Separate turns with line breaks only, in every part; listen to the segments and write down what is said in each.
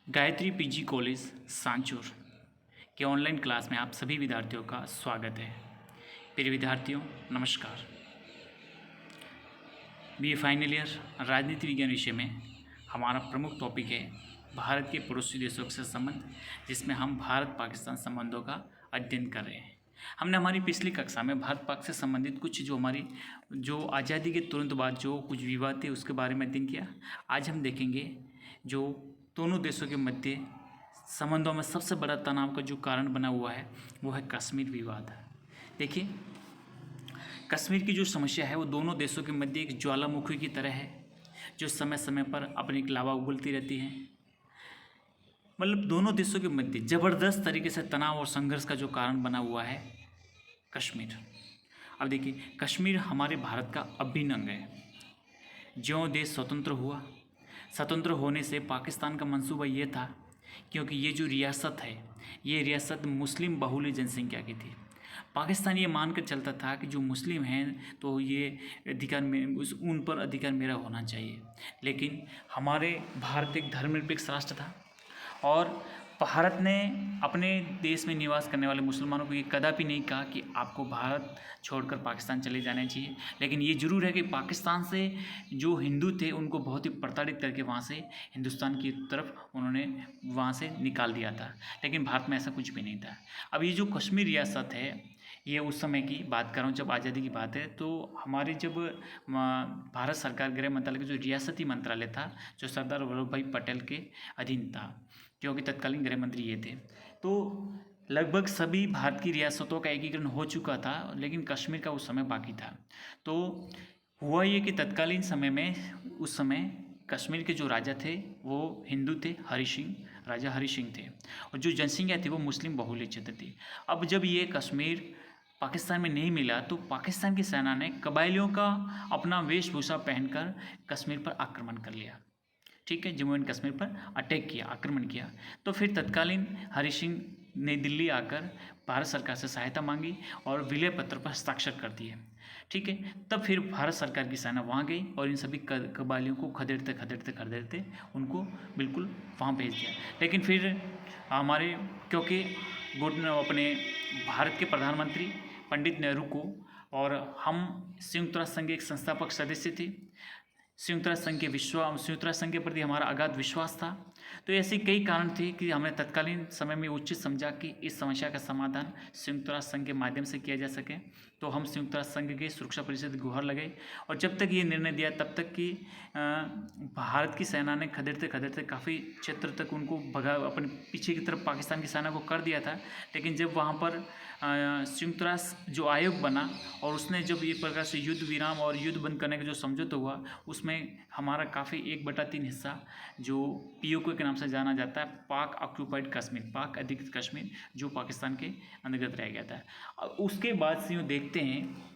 Gayatri PG college Sanchore के online class में आप सभी विद्यार्थियों का स्वागत है। प्रिय विद्यार्थियों नमस्कार। बीए फाइनल ईयर राजनीति विज्ञान विषय में हमारा प्रमुख टॉपिक है भारत के पड़ोसी देशों से संबंध, जिसमें हम भारत पाकिस्तान संबंधों का अध्ययन कर रहे हैं। हमने हमारी पिछली कक्षा में भारत पाक से संबंधित कुछ जो आज़ादी के तुरंत बाद जो कुछ विवाद थे उसके बारे में अध्ययन किया। आज हम देखेंगे जो दोनों देशों के मध्य संबंधों में सबसे बड़ा तनाव का जो कारण बना हुआ है वो है कश्मीर विवाद। देखिए, कश्मीर की जो समस्या है वो दोनों देशों के मध्य एक ज्वालामुखी की तरह है जो समय समय पर अपनी लावा उगलती रहती है। मतलब दोनों देशों के मध्य ज़बरदस्त तरीके से तनाव और संघर्ष का जो कारण बना हुआ है कश्मीर। अब देखिए, कश्मीर हमारे भारत का अभिन्न अंग है। ज्यों देश स्वतंत्र होने से पाकिस्तान का मंसूबा ये था, क्योंकि ये जो रियासत है ये रियासत मुस्लिम बहुल जनसंख्या की थी। पाकिस्तान ये मानकर चलता था कि जो मुस्लिम हैं तो ये अधिकार उन पर अधिकार मेरा होना चाहिए। लेकिन हमारे भारत एक धर्मनिरपेक्ष राष्ट्र था और भारत ने अपने देश में निवास करने वाले मुसलमानों को ये कदापि नहीं कहा कि आपको भारत छोड़कर पाकिस्तान चले जाना चाहिए। लेकिन ये ज़रूर है कि पाकिस्तान से जो हिंदू थे उनको बहुत ही प्रताड़ित करके वहाँ से हिंदुस्तान की तरफ उन्होंने वहाँ से निकाल दिया था। लेकिन भारत में ऐसा कुछ भी नहीं था। अब ये जो कश्मीर रियासत है ये उस समय की बात कर रहा हूँ जब आज़ादी की बात है। तो हमारे जब भारत सरकार गृह मंत्रालय का जो रियासती मंत्रालय था जो सरदार वल्लभ भाई पटेल के अधीन था, क्योंकि तत्कालीन गृह मंत्री ये थे, तो लगभग सभी भारत की रियासतों का एकीकरण हो चुका था, लेकिन कश्मीर का उस समय बाकी था। तो हुआ ये कि तत्कालीन समय में उस समय कश्मीर के जो राजा थे वो हिंदू थे, राजा हरि सिंह थे, और जो जनसंख्या थी वो मुस्लिम बहुल्य क्षेत्र थी। अब जब ये कश्मीर पाकिस्तान में नहीं मिला तो पाकिस्तान की सेना ने कबायलियों का अपना वेशभूषा पहनकर कश्मीर पर आक्रमण कर लिया। ठीक है, जम्मू एंड कश्मीर पर अटैक किया, आक्रमण किया। तो फिर तत्कालीन हरि सिंह ने दिल्ली आकर भारत सरकार से सहायता मांगी और विलय पत्र पर हस्ताक्षर कर दिए। ठीक है, तब फिर भारत सरकार की सेना वहाँ गई और इन सभी कबायलियों को खदेड़ते उनको बिल्कुल वहाँ भेज दिया। लेकिन फिर हमारे क्योंकि अपने भारत के प्रधानमंत्री पंडित नेहरू को और हम संयुक्त राष्ट्र संघ के एक संस्थापक सदस्य थे, संयुक्त राष्ट्र संघ के प्रति हमारा अगाध विश्वास था। तो ऐसे कई कारण थे कि हमने तत्कालीन समय में उचित समझा कि इस समस्या का समाधान संयुक्त राष्ट्र संघ के माध्यम से किया जा सके। तो हम संयुक्त राष्ट्र संघ के सुरक्षा परिषद की गुहार लगाई और जब तक ये निर्णय दिया तब तक कि भारत की सेना ने खदेड़ते काफ़ी क्षेत्र तक उनको भगा, अपने पीछे की तरफ पाकिस्तान की सेना को कर दिया था। लेकिन जब वहाँ पर संयुक्त राष्ट्र जो आयोग बना और उसने जब ये प्रकार से युद्ध विराम और युद्ध बंद करने का जो समझौता हुआ, उसमें हमारा काफ़ी 1/3 हिस्सा जो POK के नाम से जाना जाता है, पाक ऑक्यूपाइड कश्मीर, पाक अधिकृत कश्मीर, जो पाकिस्तान के अंतर्गत रह गया था। उसके बाद से यूँ देखते हैं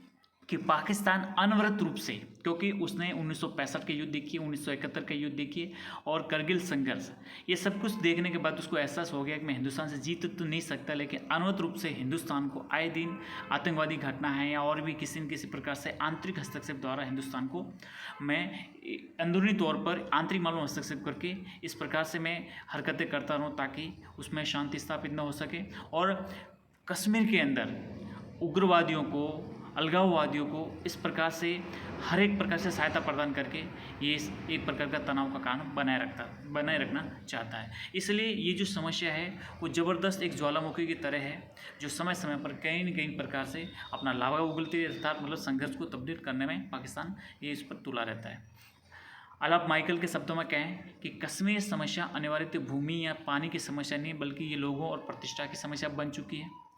कि पाकिस्तान अनवरत रूप से, क्योंकि उसने 1965 के युद्ध देखिए, 1971 का युद्ध देखिए और करगिल संघर्ष, ये सब कुछ देखने के बाद उसको एहसास हो गया कि मैं हिंदुस्तान से जीत तो नहीं सकता, लेकिन अनवरत रूप से हिंदुस्तान को आए दिन आतंकवादी घटना है या और भी किसी न किसी प्रकार से आंतरिक हस्तक्षेप द्वारा हिंदुस्तान को मैं अंदरूनी तौर पर आंतरिक मामलों में हस्तक्षेप करके इस प्रकार से मैं हरकतें करता रहूँ ताकि उसमें शांति स्थापित न हो सके। और कश्मीर के अंदर उग्रवादियों को, अलगाववादियों को इस प्रकार से हर एक प्रकार से सहायता प्रदान करके ये एक प्रकार का तनाव का कारण बनाए रखना चाहता है। इसलिए ये जो समस्या है वो ज़बरदस्त एक ज्वालामुखी की तरह है जो समय समय पर कहीं न कहीं प्रकार से अपना लावा उगलती रहता है, मतलब संघर्ष को तब्दील करने में पाकिस्तान ये इस पर तुला रहता है। अलाप माइकल के शब्दों में कहें कि कश्मीर समस्या अनिवार्यतः भूमि या पानी की समस्या नहीं बल्कि ये लोगों और प्रतिष्ठा की समस्या बन चुकी है।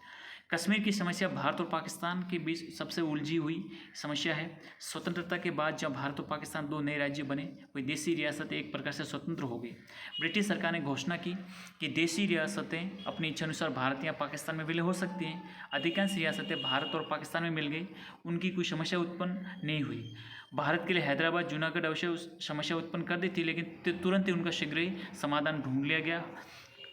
कश्मीर की समस्या भारत और पाकिस्तान के बीच सबसे उलझी हुई समस्या है। स्वतंत्रता के बाद जब भारत और पाकिस्तान 2 नए राज्य बने, वही देशी रियासतें एक प्रकार से स्वतंत्र हो गई। ब्रिटिश सरकार ने घोषणा की कि देशी रियासतें अपनी इच्छानुसार भारत या पाकिस्तान में विलय हो सकती हैं। अधिकांश रियासतें भारत और पाकिस्तान में मिल गई, उनकी कोई समस्या उत्पन्न नहीं हुई। भारत के लिए हैदराबाद, जूनागढ़ अवश्य समस्या उत्पन्न कर दी थी, लेकिन तुरंत ही उनका शीघ्र ही समाधान ढूंढ लिया गया।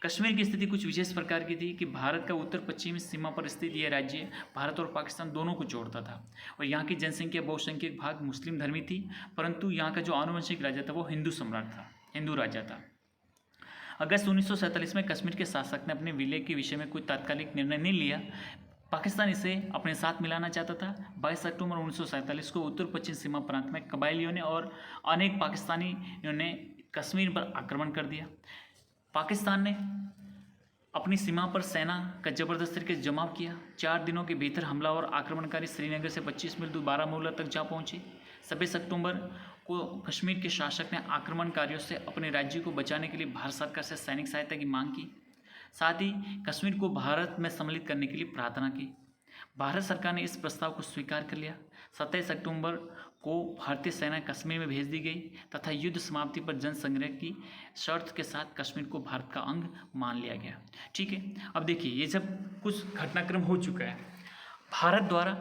कश्मीर की स्थिति कुछ विशेष प्रकार की थी कि भारत का उत्तर पश्चिमी सीमा पर स्थित यह राज्य भारत और पाकिस्तान दोनों को जोड़ता था और यहाँ की जनसंख्या बहुसंख्यक भाग मुस्लिम धर्मी थी, परंतु यहाँ का जो आनुवंशिक राजा था वो हिंदू राजा था। अगस्त 1947 में कश्मीर के शासक ने अपने विलय के विषय में कोई तात्कालिक निर्णय नहीं लिया। पाकिस्तान इसे अपने साथ मिलाना चाहता था। 22 अक्टूबर 1947 को उत्तर पश्चिम सीमा प्रांत में कबायलियों ने और अनेक पाकिस्तानियों ने कश्मीर पर आक्रमण कर दिया। पाकिस्तान ने अपनी सीमा पर सेना का जबरदस्त तरीके से जमाव किया। 4 दिनों के भीतर हमला और आक्रमणकारी श्रीनगर से 25 मील दूर बारामूला तक जा पहुंचे। 26 अक्टूबर को कश्मीर के शासक ने आक्रमणकारियों से अपने राज्य को बचाने के लिए भारत सरकार से सैनिक सहायता की मांग की। साथ ही कश्मीर को भारत में सम्मिलित करने के लिए प्रार्थना की। भारत सरकार ने इस प्रस्ताव को स्वीकार कर लिया। 27 अक्टूबर को भारतीय सेना कश्मीर में भेज दी गई तथा युद्ध समाप्ति पर जनसंग्रह की शर्त के साथ कश्मीर को भारत का अंग मान लिया गया। ठीक है, अब देखिए ये जब कुछ घटनाक्रम हो चुका है, भारत द्वारा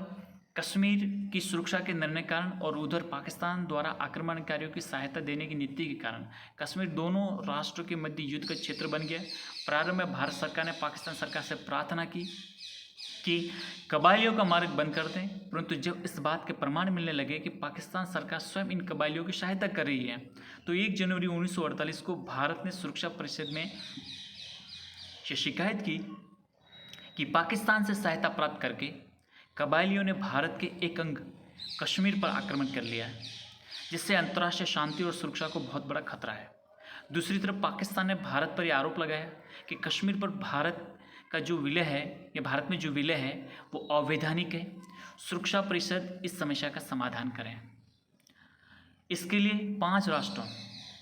कश्मीर की सुरक्षा के निर्णय के कारण और उधर पाकिस्तान द्वारा आक्रमणकारियों की सहायता देने की नीति के कारण कश्मीर दोनों राष्ट्रों के मध्य युद्ध का क्षेत्र बन गया। प्रारंभ में भारत सरकार ने पाकिस्तान सरकार से प्रार्थना की कि कबायलियों का मार्ग बंद कर दें, परंतु जब इस बात के प्रमाण मिलने लगे कि पाकिस्तान सरकार स्वयं इन कबायलियों की सहायता कर रही है, तो 1 जनवरी 1948 को भारत ने सुरक्षा परिषद में शिकायत की कि पाकिस्तान से सहायता प्राप्त करके कबायलियों ने भारत के एक अंग कश्मीर पर आक्रमण कर लिया है, जिससे अंतर्राष्ट्रीय शांति और सुरक्षा को बहुत बड़ा खतरा है। दूसरी तरफ पाकिस्तान ने भारत पर यह आरोप लगाया कि कश्मीर पर भारत का जो विलय है या भारत में जो विलय है वो अवैधानिक है। सुरक्षा परिषद इस समस्या का समाधान करें। इसके लिए 5 राष्ट्रों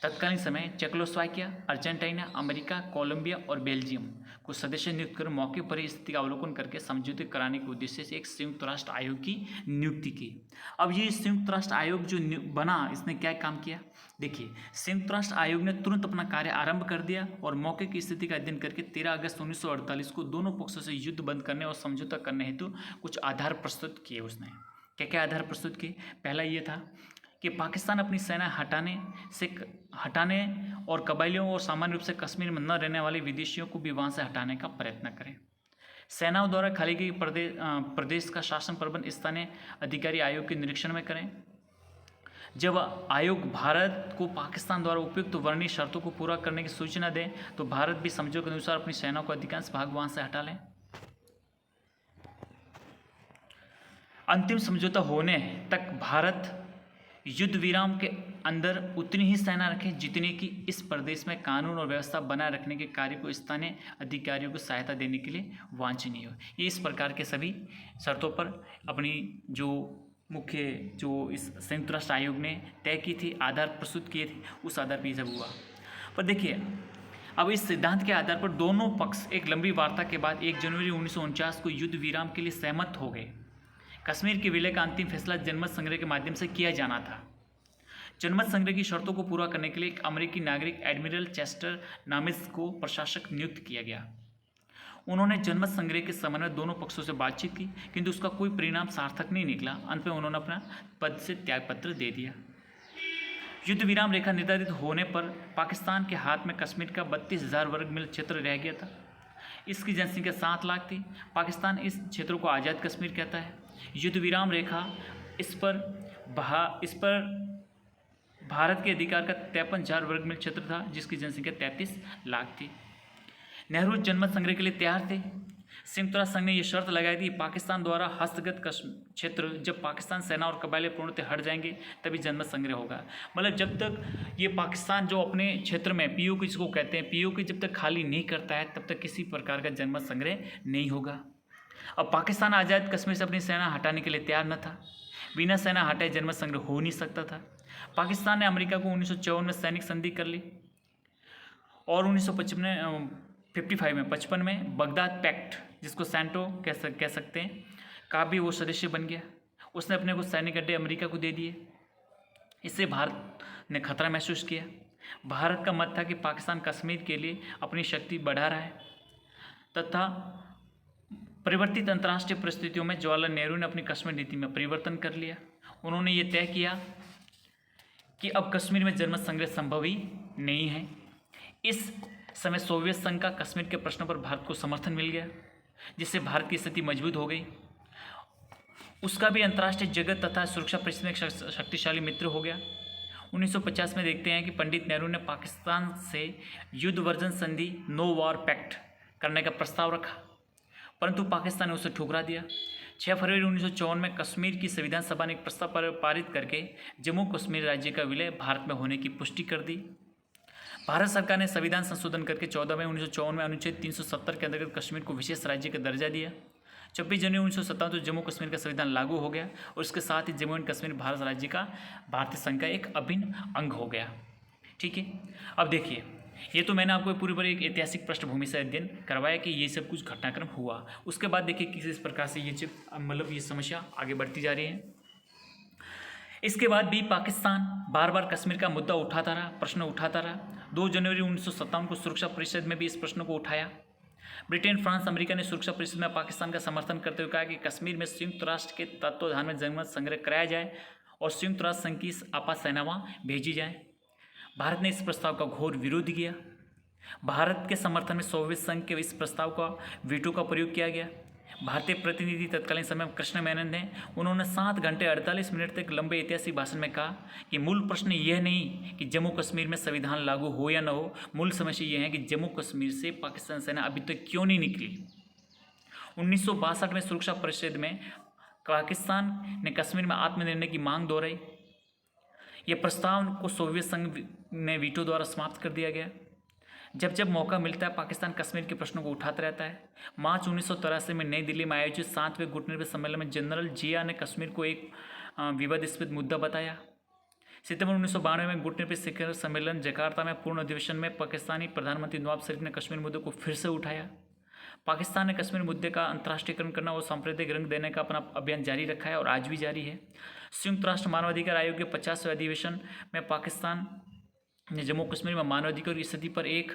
तत्कालीन समय चेकोस्लोवाकिया, अर्जेंटीना, अमेरिका, कोलंबिया और बेल्जियम को सदस्य नियुक्त कर मौके पर ही स्थिति का अवलोकन करके समझौते कराने के उद्देश्य से एक संयुक्त राष्ट्र आयोग की नियुक्ति की। अब ये संयुक्त राष्ट्र आयोग जो बना, इसने क्या काम किया? देखिए, संयुक्त राष्ट्र आयोग ने तुरंत अपना कार्य आरंभ कर दिया और मौके की स्थिति का अध्ययन करके 13 अगस्त 1948 को दोनों पक्षों से युद्ध बंद करने और समझौता करने हेतु कुछ आधार प्रस्तुत किए। उसने क्या क्या आधार प्रस्तुत किए? पहला ये था कि पाकिस्तान अपनी सेना हटाने और कबायलियों और सामान्य रूप से कश्मीर में न रहने वाले विदेशियों को भी वहाँ से हटाने का प्रयत्न करें। सेनाओं द्वारा खाली गई प्रदेश का शासन प्रबंध स्थानीय अधिकारी आयोग के निरीक्षण में करें। जब आयोग भारत को पाकिस्तान द्वारा उपयुक्त वर्णीय शर्तों को पूरा करने की सूचना दे तो भारत भी समझौते के अनुसार अपनी सेनाओं को अधिकांश भाग वहाँ से हटा लें। अंतिम समझौता होने तक भारत युद्ध विराम के अंदर उतनी ही सेना रखे जितने की इस प्रदेश में कानून और व्यवस्था बनाए रखने के कार्य को स्थानीय अधिकारियों को सहायता देने के लिए वांछनीय हो। ये इस प्रकार के सभी शर्तों पर अपनी जो मुख्य जो इस संयुक्त राष्ट्र आयोग ने तय की थी, आधार प्रस्तुत किए थे, उस आधार पर सब हुआ। पर देखिए, अब इस सिद्धांत के आधार पर दोनों पक्ष एक लंबी वार्ता के बाद 1 जनवरी 1949 को युद्ध विराम के लिए सहमत हो गए। कश्मीर के विलय का अंतिम फैसला जनमत संग्रह के माध्यम से किया जाना था। जनमत संग्रह की शर्तों को पूरा करने के लिए एक अमेरिकी नागरिक एडमिरल चेस्टर नामिस को प्रशासक नियुक्त किया गया। उन्होंने जनमत संग्रह के संबंध में दोनों पक्षों से बातचीत की, किंतु उसका कोई परिणाम सार्थक नहीं निकला। अंत में उन्होंने अपना पद से त्यागपत्र दे दिया। युद्ध विराम रेखा निर्धारित होने पर पाकिस्तान के हाथ में कश्मीर का 32,000 वर्ग मील क्षेत्र रह गया था। इसकी जनसंख्या 7 लाख थी। पाकिस्तान इस क्षेत्र को आज़ाद कश्मीर कहता है। युद्ध विराम रेखा इस पर भारत के अधिकार का 53,000 वर्ग मील क्षेत्र था, जिसकी जनसंख्या 33 लाख थी। नेहरू जनमत संग्रह के लिए तैयार थे। संयुक्त राष्ट्र संघ ने यह शर्त लगाई थी पाकिस्तान द्वारा हस्तगत क्षेत्र जब पाकिस्तान सेना और कबायली पूर्णतः हट जाएंगे तभी जनमत संग्रह होगा। मतलब जब तक ये पाकिस्तान जो अपने क्षेत्र में पीओके जिसको कहते हैं, पीओके जब तक खाली नहीं करता है तब तक किसी प्रकार का जनमत संग्रह नहीं होगा। अब पाकिस्तान आज़ाद कश्मीर से अपनी सेना हटाने के लिए तैयार न था। बिना सेना हटाए जनमत संग्रह हो नहीं सकता था। पाकिस्तान ने अमेरिका को 1954 में सैनिक संधि कर ली और 1955 में बगदाद पैक्ट, जिसको सैंटो कह सकते हैं, का भी वो सदस्य बन गया। उसने अपने कुछ सैनिक अड्डे अमेरिका को दे दिए। इससे भारत ने खतरा महसूस किया। भारत का मत था कि पाकिस्तान कश्मीर के लिए अपनी शक्ति बढ़ा रहा है तथा परिवर्तित अंतर्राष्ट्रीय परिस्थितियों में जवाहरलाल नेहरू ने अपनी कश्मीर नीति में परिवर्तन कर लिया। उन्होंने ये तय किया कि अब कश्मीर में जनमत संग्रह संभव ही नहीं है। इस समय सोवियत संघ का कश्मीर के प्रश्न पर भारत को समर्थन मिल गया, जिससे भारत की स्थिति मजबूत हो गई। उसका भी अंतर्राष्ट्रीय जगत तथा सुरक्षा परिषद में एक शक्तिशाली मित्र हो गया। 1950 में देखते हैं कि पंडित नेहरू ने पाकिस्तान से युद्ध वर्जन संधि नो वॉर पैक्ट करने का प्रस्ताव रखा, परंतु पाकिस्तान ने उसे ठुकरा दिया। 6 फरवरी 1954 में कश्मीर की संविधान सभा ने एक प्रस्ताव पारित करके जम्मू कश्मीर राज्य का विलय भारत में होने की पुष्टि कर दी। भारत सरकार ने संविधान संशोधन करके 14 मई 1954 में अनुच्छेद 370 के अंतर्गत कश्मीर को विशेष राज्य का दर्जा दिया। 26 जनवरी 1957 को जम्मू कश्मीर का संविधान लागू हो गया और उसके साथ ही जम्मू एंड कश्मीर भारत राज्य का भारतीय संघ का एक अभिन्न अंग हो गया। ठीक है, अब देखिए, ये तो मैंने आपको पूरी एक ऐतिहासिक पृष्ठभूमि से अध्ययन करवाया कि ये सब कुछ घटनाक्रम हुआ। उसके बाद देखिए किस प्रकार से ये समस्या आगे बढ़ती जा रही है। इसके बाद भी पाकिस्तान बार बार कश्मीर का मुद्दा उठाता रहा, प्रश्न उठाता रहा। 2 जनवरी 1957 को सुरक्षा परिषद में भी इस प्रश्न को उठाया। ब्रिटेन, फ्रांस, अमेरिका ने सुरक्षा परिषद में पाकिस्तान का समर्थन करते हुए कहा कि कश्मीर में संयुक्त राष्ट्र के तत्वाधान में जनमत संग्रह कराया जाए और संयुक्त राष्ट्र संघ की आपात सेना वहाँ भेजी जाए। भारत ने इस प्रस्ताव का घोर विरोध किया। भारत के समर्थन में सोवियत संघ के इस प्रस्ताव का वीटो का प्रयोग किया गया। भारतीय प्रतिनिधि तत्कालीन समय कृष्ण मेनन ने उन्होंने 7 घंटे 48 मिनट तक लंबे ऐतिहासिक भाषण में कहा कि मूल प्रश्न यह नहीं कि जम्मू कश्मीर में संविधान लागू हो या न हो, मूल समस्या यह है कि जम्मू कश्मीर से पाकिस्तान सेना अभी तक क्यों नहीं निकली। 1962 में सुरक्षा परिषद में पाकिस्तान ने कश्मीर में आत्मनिर्णय की मांग दोहराई। यह प्रस्ताव को सोवियत संघ में वीटो द्वारा समाप्त कर दिया गया। जब जब मौका मिलता है पाकिस्तान कश्मीर के प्रश्नों को उठाता रहता है। मार्च 1983 में नई दिल्ली में आयोजित 7वें गुटनिरपेक्ष सम्मेलन में जनरल जिया ने कश्मीर को एक विवादास्पद मुद्दा बताया। सितंबर 1992 में गुटनिरपेक्ष शिखर सम्मेलन जकार्ता में पूर्ण अधिवेशन में पाकिस्तानी प्रधानमंत्री नवाब शरीफ ने कश्मीर मुद्दे को फिर से उठाया। पाकिस्तान ने कश्मीर मुद्दे का अंतर्राष्ट्रीयकरण करना और सांप्रदायिक रंग देने का अपना अभियान जारी रखा है और आज भी जारी है। संयुक्त राष्ट्र मानवाधिकार आयोग के 50वें अधिवेशन में पाकिस्तान ने जम्मू कश्मीर में मानवाधिकार की स्थिति पर एक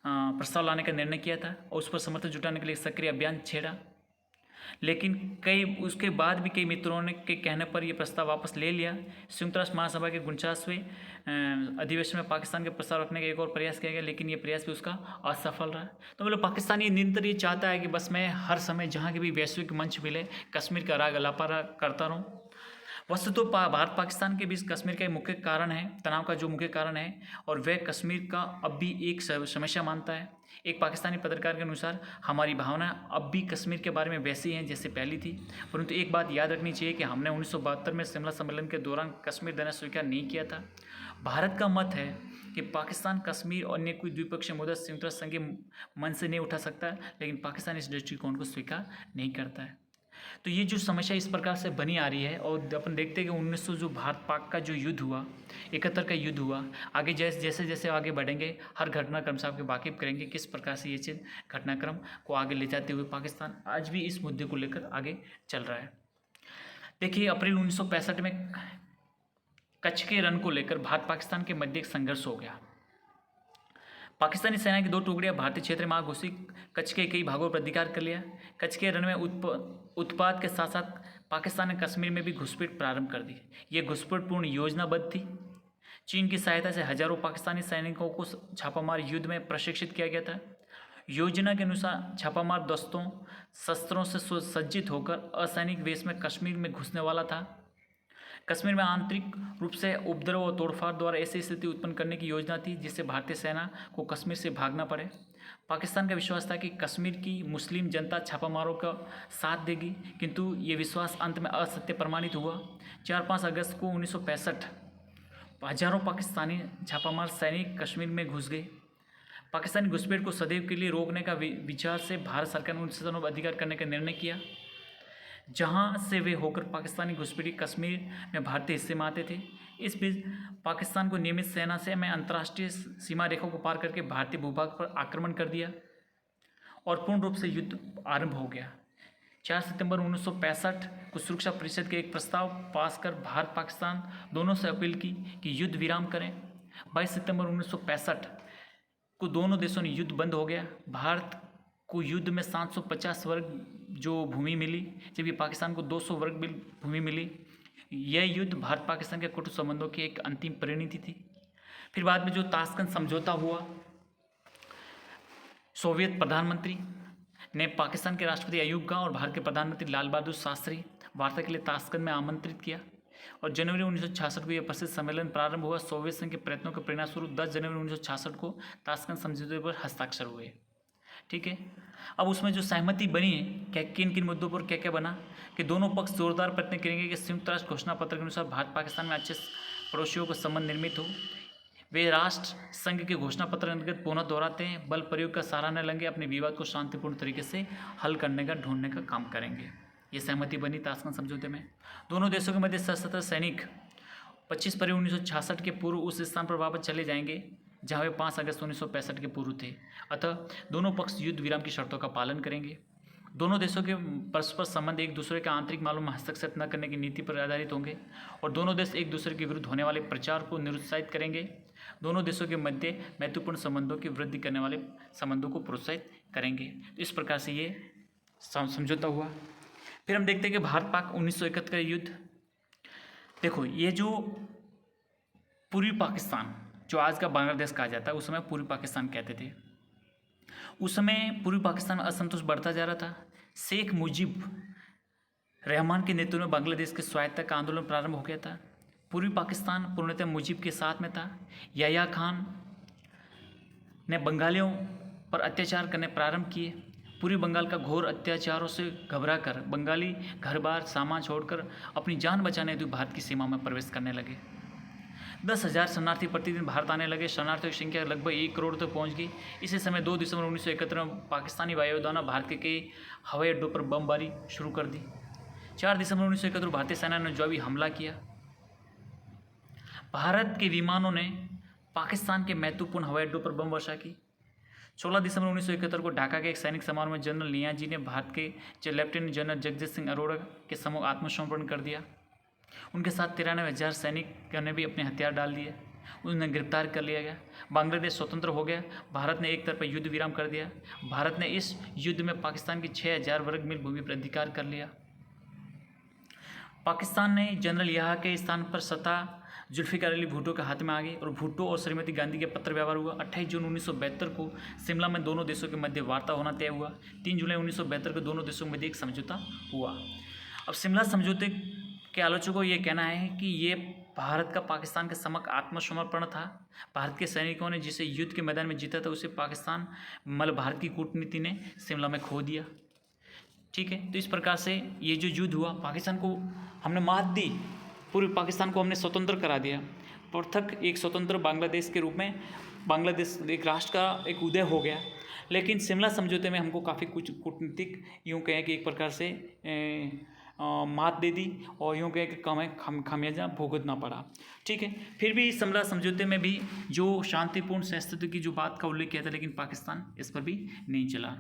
प्रस्ताव लाने का निर्णय किया था और उस पर समर्थन जुटाने के लिए सक्रिय अभियान छेड़ा, लेकिन उसके बाद भी कई मित्रों ने के कहने पर यह प्रस्ताव वापस ले लिया। संयुक्त राष्ट्र महासभा के 49वें अधिवेशन में पाकिस्तान के प्रस्ताव रखने का एक और प्रयास किया गया, लेकिन ये प्रयास भी उसका असफल रहा। तो मतलब पाकिस्तान ये निरंतर ये चाहता है कि बस मैं हर समय जहाँ के भी वैश्विक मंच मिले कश्मीर का राग अलापा करता रहूँ। वस्तु तो भारत पाकिस्तान के बीच कश्मीर का मुख्य कारण है, तनाव का जो मुख्य कारण है, और वह कश्मीर का अब भी एक समस्या मानता है। एक पाकिस्तानी पत्रकार के अनुसार हमारी भावना अब भी कश्मीर के बारे में वैसी हैं जैसे पहली थी, परंतु एक बात याद रखनी चाहिए कि हमने 1972 में शिमला सम्मेलन के दौरान कश्मीर देना स्वीकार नहीं किया था। भारत का मत है कि पाकिस्तान कश्मीर और अन्य कोई द्विपक्षीय मुद्दा संयुक्त राष्ट्र संघ के मन से नहीं उठा सकता, लेकिन पाकिस्तान इस दृष्टिकोण को स्वीकार नहीं करता है। तो ये जो समस्या इस प्रकार से बनी आ रही है, और अपन देखते हैं कि 1900 जो भारत पाक का जो युद्ध हुआ, 71 का युद्ध हुआ, आगे जैसे जैसे आगे बढ़ेंगे हर घटनाक्रम से आपके वाकिफ करेंगे किस प्रकार से ये चीज़ घटनाक्रम को आगे ले जाते हुए पाकिस्तान आज भी इस मुद्दे को लेकर आगे चल रहा है। देखिए, अप्रैल 1965 में कच्छ के रण को लेकर भारत पाकिस्तान के मध्य एक संघर्ष हो गया। पाकिस्तानी सेना की 2 टुकड़ियां भारतीय क्षेत्र में घुसी, कच्छ के कई भागों पर अधिकार कर लिया। कच्छ के रण में उत्पाद के साथ साथ पाकिस्तान ने कश्मीर में भी घुसपैठ प्रारंभ कर दी। ये घुसपैठ पूर्ण योजनाबद्ध थी। चीन की सहायता से हजारों पाकिस्तानी सैनिकों को छापामार युद्ध में प्रशिक्षित किया गया था। योजना के अनुसार छापामार दस्तों शस्त्रों से सुसज्जित होकर असैनिक वेश में कश्मीर में घुसने वाला था। कश्मीर में आंतरिक रूप से उपद्रव और तोड़फाड़ द्वारा ऐसी स्थिति उत्पन्न करने की योजना थी जिससे भारतीय सेना को कश्मीर से भागना पड़े। पाकिस्तान का विश्वास था कि कश्मीर की मुस्लिम जनता छापामारों का साथ देगी, किंतु ये विश्वास अंत में असत्य प्रमाणित हुआ। 4-5 अगस्त को 1965 हजारों पाकिस्तानी छापामार सैनिक कश्मीर में घुस गए। पाकिस्तानी घुसपैठ को सदैव के लिए रोकने का विचार से भारत सरकार ने उन पर अधिकार करने का निर्णय किया जहां से वे होकर पाकिस्तानी घुसपैठी कश्मीर में भारतीय हिस्से में आते थे। इस बीच पाकिस्तान को नियमित सेना से में अंतर्राष्ट्रीय सीमा रेखा को पार करके भारतीय भूभाग पर आक्रमण कर दिया और पूर्ण रूप से युद्ध आरंभ हो गया। 4 सितंबर 1965 को सुरक्षा परिषद के एक प्रस्ताव पास कर भारत पाकिस्तान दोनों से अपील की कि युद्ध विराम करें। 22 सितंबर 1965 को दोनों देशों ने युद्ध बंद हो गया। भारत को युद्ध में 750 वर्ग जो भूमि मिली, जबकि पाकिस्तान को 200 वर्ग भूमि मिली। यह युद्ध भारत पाकिस्तान के कटु संबंधों की एक अंतिम परिणति थी। फिर बाद में जो ताशकंद समझौता हुआ, सोवियत प्रधानमंत्री ने पाकिस्तान के राष्ट्रपति अयूब खान और भारत के प्रधानमंत्री लाल बहादुर शास्त्री वार्ता के लिए ताशकंद में आमंत्रित किया। और जनवरी 1966 को यह प्रसिद्ध सम्मेलन प्रारंभ हुआ। सोवियत संघ के प्रयत्नों के परिणामस्वरूप 10 जनवरी 1966 को ताशकंद समझौते पर हस्ताक्षर हुए। ठीक है, अब उसमें जो सहमति बनी है, क्या किन किन मुद्दों पर क्या क्या बना, कि दोनों पक्ष जोरदार प्रयत्न करेंगे कि संयुक्त राष्ट्र घोषणा पत्र के अनुसार भारत पाकिस्तान में अच्छे पड़ोसियों का संबंध निर्मित हो। वे राष्ट्र संघ के घोषणा पत्र अंतर्गत पुनः दोहराते हैं, बल प्रयोग का सहारा न लेंगे, अपने विवाद को शांतिपूर्ण तरीके से हल करने का ढूंढने का काम करेंगे। ये सहमति बनी ताशकंद समझौते में। दोनों देशों के मध्य सशस्त्र सैनिक 25 फरवरी 1966 के पूर्व उस स्थान पर वापस चले जाएंगे जहां वे 5 अगस्त 1965 के पूर्व थे। अतः दोनों पक्ष युद्ध विराम की शर्तों का पालन करेंगे। दोनों देशों के परस्पर संबंध एक दूसरे के आंतरिक मामलों में हस्तक्षेप न करने की नीति पर आधारित होंगे और दोनों देश एक दूसरे के विरुद्ध होने वाले प्रचार को निरुत्साहित करेंगे। दोनों देशों के मध्य महत्वपूर्ण संबंधों की वृद्धि करने वाले संबंधों को प्रोत्साहित करेंगे। तो इस प्रकार से ये समझौता हुआ। फिर हम देखते हैं कि भारत पाक 1971 का युद्ध। देखो, ये जो पूर्वी पाकिस्तान, जो आज का बांग्लादेश कहा जाता है, उस समय पूर्वी पाकिस्तान कहते थे। उस समय पूर्वी पाकिस्तान में असंतोष बढ़ता जा रहा था। शेख मुजीब रहमान के नेतृत्व में बांग्लादेश के स्वायत्तता का आंदोलन प्रारंभ हो गया था। पूर्वी पाकिस्तान पूर्णतः मुजीब के साथ में था। याह्या खान ने बंगालियों पर अत्याचार करने प्रारंभ किए। पूर्वी बंगाल का घोर अत्याचारों से घबराकर बंगाली घर बार सामान छोड़कर अपनी जान बचाने हेतु भारत की सीमा में प्रवेश करने लगे। 10,000 शरणार्थी प्रतिदिन भारत आने लगे। शरणार्थियों की संख्या लगभग 1 करोड़ तक पहुंच गई। इसी समय 2 दिसंबर 1971 में पाकिस्तानी वायुसेना ने भारत के कई हवाई अड्डों पर बमबारी शुरू कर दी। 4 दिसंबर 1971 को भारतीय सेना ने जवाबी हमला किया। भारत के विमानों ने पाकिस्तान के महत्वपूर्ण हवाई अड्डों पर बम वर्षा की। 16 दिसंबर 1971 को ढाका के एक सैनिक समारोह में जनरल नियाजी ने भारत के लेफ्टिनेंट जनरल जगजीत सिंह अरोड़ा के सम्मुख आत्मसमर्पण कर दिया। उनके साथ 93,000 सैनिकों ने भी अपने हथियार डाल दिए। उन्हें गिरफ्तार कर लिया गया। बांग्लादेश स्वतंत्र हो गया। भारत ने एक तरफा युद्ध विराम कर दिया। भारत ने इस युद्ध में पाकिस्तान की 6,000 वर्ग मील भूमि पर अधिकार कर लिया। पाकिस्तान ने जनरल याह्या के स्थान पर सत्ता जुल्फिकार अली भुट्टो के हाथ में आ गई और भुट्टो और श्रीमती गांधी के पत्र व्यवहार हुआ। 28 जून 1972 को शिमला में दोनों देशों के मध्य वार्ता होना तय हुआ। 3 जुलाई 1972 को दोनों देशों के मध्य एक समझौता हुआ। अब शिमला समझौते के आलोचकों को ये कहना है कि ये भारत का पाकिस्तान के समक्ष आत्मसमर्पण था। भारत के सैनिकों ने जिसे युद्ध के मैदान में जीता था, उसे पाकिस्तान मतलब भारत की कूटनीति ने शिमला में खो दिया। ठीक है, तो इस प्रकार से ये जो युद्ध हुआ, पाकिस्तान को हमने मात दी, पूर्वी पाकिस्तान को हमने स्वतंत्र करा दिया। पृथक एक स्वतंत्र बांग्लादेश के रूप में बांग्लादेश एक राष्ट्र का एक उदय हो गया। लेकिन शिमला समझौते में हमको काफ़ी कुछ कूटनीतिक यूँ कहें कि एक प्रकार से मात दे दी और यूँ कहें कि खामियाजा भुगतना पड़ा। ठीक है, फिर भी शिमला समझौते में भी जो शांतिपूर्ण सहस्तित्व की जो बात का उल्लेख किया था, लेकिन पाकिस्तान इस पर भी नहीं चला।